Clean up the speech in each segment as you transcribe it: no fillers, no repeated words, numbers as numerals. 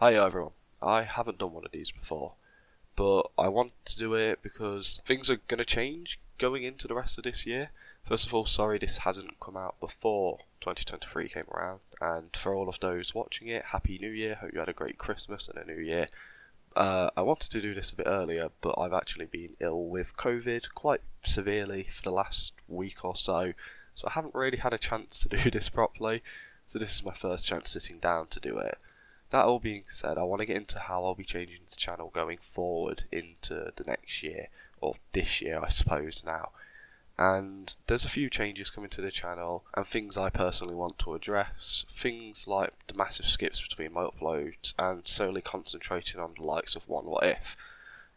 Hi everyone. I haven't done one of these before, but I want to do it because things are going to change going into the rest of this year. First of all, sorry this hadn't come out before 2023 came around, and for all of those watching it, Happy New Year. Hope you had a great Christmas and a New Year. I wanted to do this a bit earlier, but I've actually been ill with COVID quite severely for the last week or so I haven't really had a chance to do this properly. So this is my first chance sitting down to do it. That all being said, I want to get into how I'll be changing the channel going forward into the next year, or this year I suppose now. And there's a few changes coming to the channel, and things I personally want to address. Things like the massive skips between my uploads, and solely concentrating on the likes of One What If.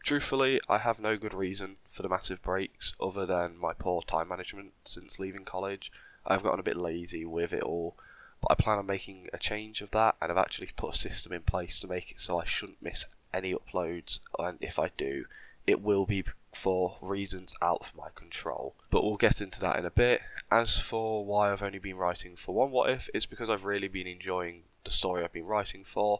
Truthfully, I have no good reason for the massive breaks, other than my poor time management since leaving college. I've gotten a bit lazy with it all, but I plan on making a change of that, and I've actually put a system in place to make it so I shouldn't miss any uploads, and if I do, it will be for reasons out of my control. But we'll get into that in a bit. As for why I've only been writing for One What If, it's because I've really been enjoying the story I've been writing for,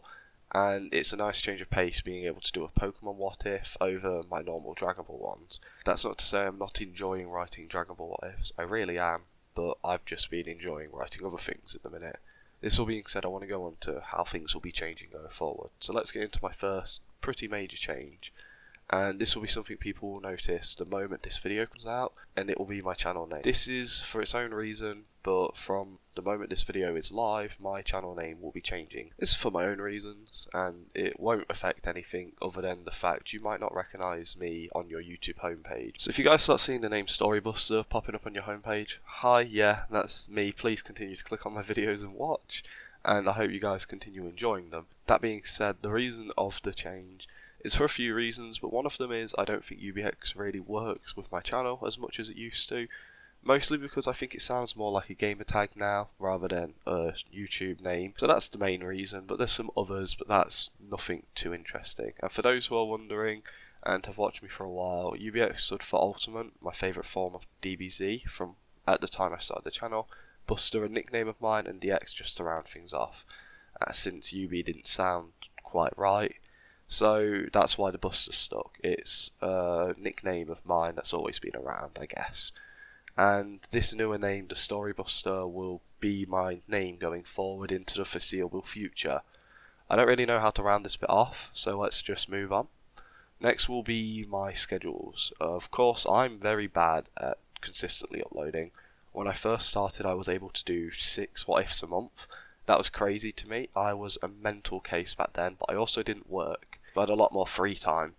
and it's a nice change of pace being able to do a Pokemon What If over my normal Dragon Ball ones. That's not to say I'm not enjoying writing Dragon Ball What Ifs, I really am, but I've just been enjoying writing other things at the minute. This all being said, I want to go on to how things will be changing going forward. So let's get into my first pretty major change. And this will be something people will notice the moment this video comes out, and it will be my channel name. This is for its own reason, but from the moment this video is live, my channel name will be changing. This is for my own reasons, and it won't affect anything other than the fact you might not recognise me on your YouTube homepage. So if you guys start seeing the name Storybuster popping up on your homepage, hi, yeah, that's me. Please continue to click on my videos and watch, and I hope you guys continue enjoying them. That being said, the reason of the change is for a few reasons, but one of them is I don't think UBX really works with my channel as much as it used to. Mostly because I think it sounds more like a gamer tag now rather than a YouTube name. So that's the main reason, but there's some others, but that's nothing too interesting. And for those who are wondering and have watched me for a while, UBX stood for Ultimate, my favourite form of DBZ from at the time I started the channel. Buster, a nickname of mine, and DX just to round things off, since UB didn't sound quite right. So that's why the Buster stuck. It's a nickname of mine that's always been around, I guess. And this newer name, the Storybuster, will be my name going forward into the foreseeable future. I don't really know how to round this bit off, so let's just move on. Next will be my schedules. Of course, I'm very bad at consistently uploading. When I first started, I was able to do 6 What Ifs a month. That was crazy to me. I was a mental case back then, but I also didn't work. I had a lot more free time.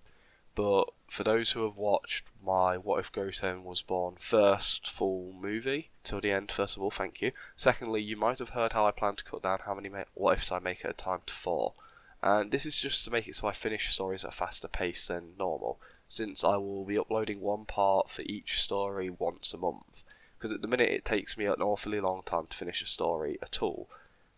But for those who have watched my What If Goten Was Born first full movie, till the end, first of all, thank you. Secondly, you might have heard how I plan to cut down how many What Ifs I make at a time to 4. And this is just to make it so I finish stories at a faster pace than normal, since I will be uploading one part for each story once a month. Because at the minute it takes me an awfully long time to finish a story at all.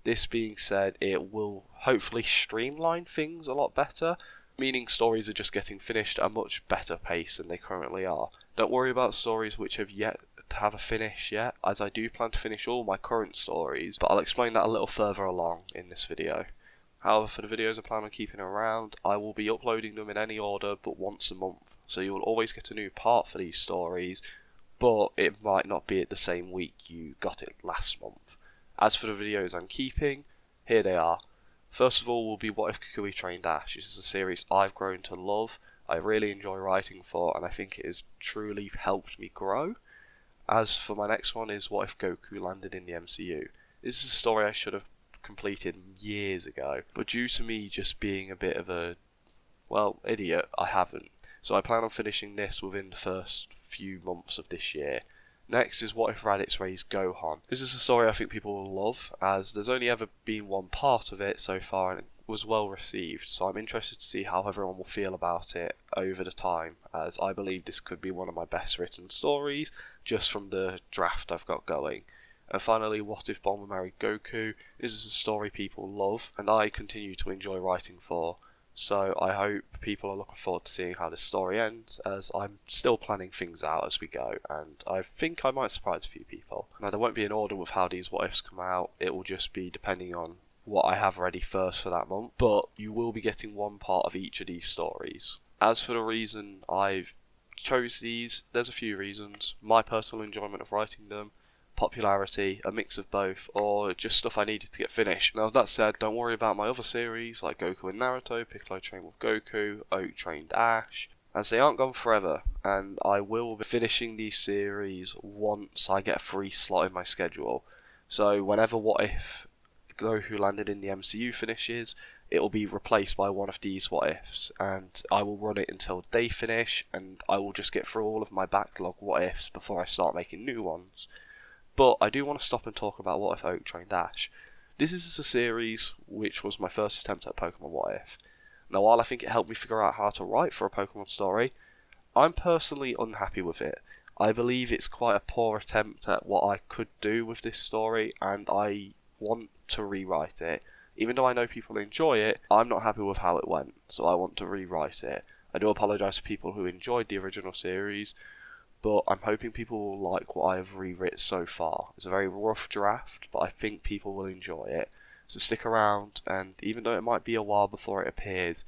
This being said, it will hopefully streamline things a lot better, meaning stories are just getting finished at a much better pace than they currently are. Don't worry about stories which have yet to have a finish yet, as I do plan to finish all my current stories, but I'll explain that a little further along in this video. However, for the videos I plan on keeping around, I will be uploading them in any order but once a month, so you will always get a new part for these stories, but it might not be at the same week you got it last month. As for the videos I'm keeping, here they are. First of all will be What If Kukui Trained Ash. This is a series I've grown to love, I really enjoy writing for, and I think it has truly helped me grow. As for my next one is What If Goku Landed in the MCU. This is a story I should have completed years ago, but due to me just being a bit of a, well, idiot, I haven't. So I plan on finishing this within the first few months of this year. Next is What If Raditz Raised Gohan. This is a story I think people will love, as there's only ever been one part of it so far and it was well received, so I'm interested to see how everyone will feel about it over the time, as I believe this could be one of my best written stories, just from the draft I've got going. And finally, What If Bulma Married Goku. This is a story people love, and I continue to enjoy writing for. So I hope people are looking forward to seeing how this story ends, as I'm still planning things out as we go, and I think I might surprise a few people. Now there won't be an order with how these What Ifs come out, it will just be depending on what I have ready first for that month, but you will be getting one part of each of these stories. As for the reason I've chose these, there's a few reasons. My personal enjoyment of writing them, popularity, a mix of both, or just stuff I needed to get finished. Now that said, don't worry about my other series like Goku and Naruto, Piccolo Train with Goku, Oak Trained Ash, as they aren't gone forever, and I will be finishing these series once I get a free slot in my schedule. So whenever What If Goku Landed in the MCU finishes, it will be replaced by one of these What Ifs, and I will run it until they finish, and I will just get through all of my backlog What Ifs before I start making new ones. But I do want to stop and talk about What If Oak Trained Ash. This is a series which was my first attempt at Pokemon What If. Now, while I think it helped me figure out how to write for a Pokemon story, I'm personally unhappy with it. I believe it's quite a poor attempt at what I could do with this story, and I want to rewrite it. Even though I know people enjoy it, I'm not happy with how it went, so I want to rewrite it. I do apologise to people who enjoyed the original series, but I'm hoping people will like what I have rewritten so far. It's a very rough draft, but I think people will enjoy it. So stick around, and even though it might be a while before it appears,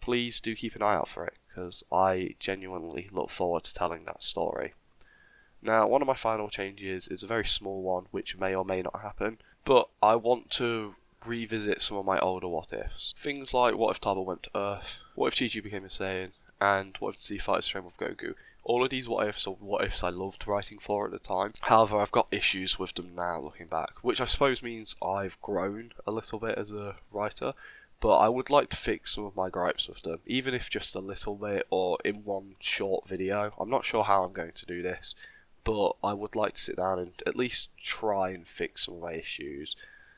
please do keep an eye out for it, because I genuinely look forward to telling that story. Now, one of my final changes is a very small one, which may or may not happen, but I want to revisit some of my older what ifs. Things like what if Taba went to Earth, what if Chi-Chi became a Saiyan, and what if the Z Fighters trained with Goku. All of these what ifs are what ifs I loved writing for at the time. However, I've got issues with them now looking back, which I suppose means I've grown a little bit as a writer, but I would like to fix some of my gripes with them, even if just a little bit or in one short video. I'm not sure how I'm going to do this, but I would like to sit down and at least try and fix some of my issues.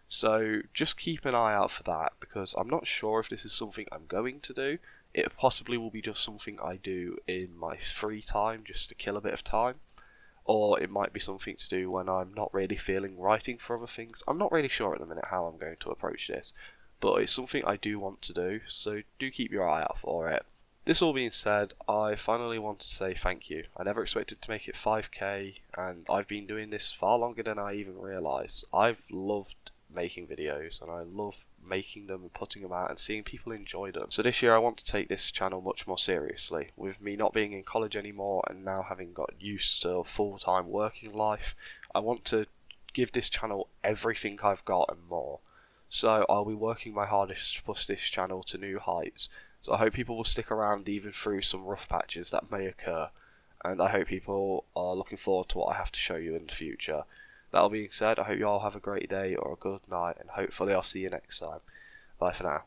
So just keep an eye out for that, because I'm not sure if this is something I'm going to do. It possibly will be just something I do in my free time, just to kill a bit of time. Or it might be something to do when I'm not really feeling writing for other things. I'm not really sure at the minute how I'm going to approach this, but it's something I do want to do, so do keep your eye out for it. This all being said, I finally want to say thank you. I never expected to make it 5k, and I've been doing this far longer than I even realised. I've loved making videos, and I love making them and putting them out and seeing people enjoy them. So this year I want to take this channel much more seriously. With me not being in college anymore and now having got used to a full-time working life, I want to give this channel everything I've got and more. So I'll be working my hardest to push this channel to new heights. So I hope people will stick around even through some rough patches that may occur, and I hope people are looking forward to what I have to show you in the future. That all being said, I hope you all have a great day or a good night, and hopefully I'll see you next time. Bye for now.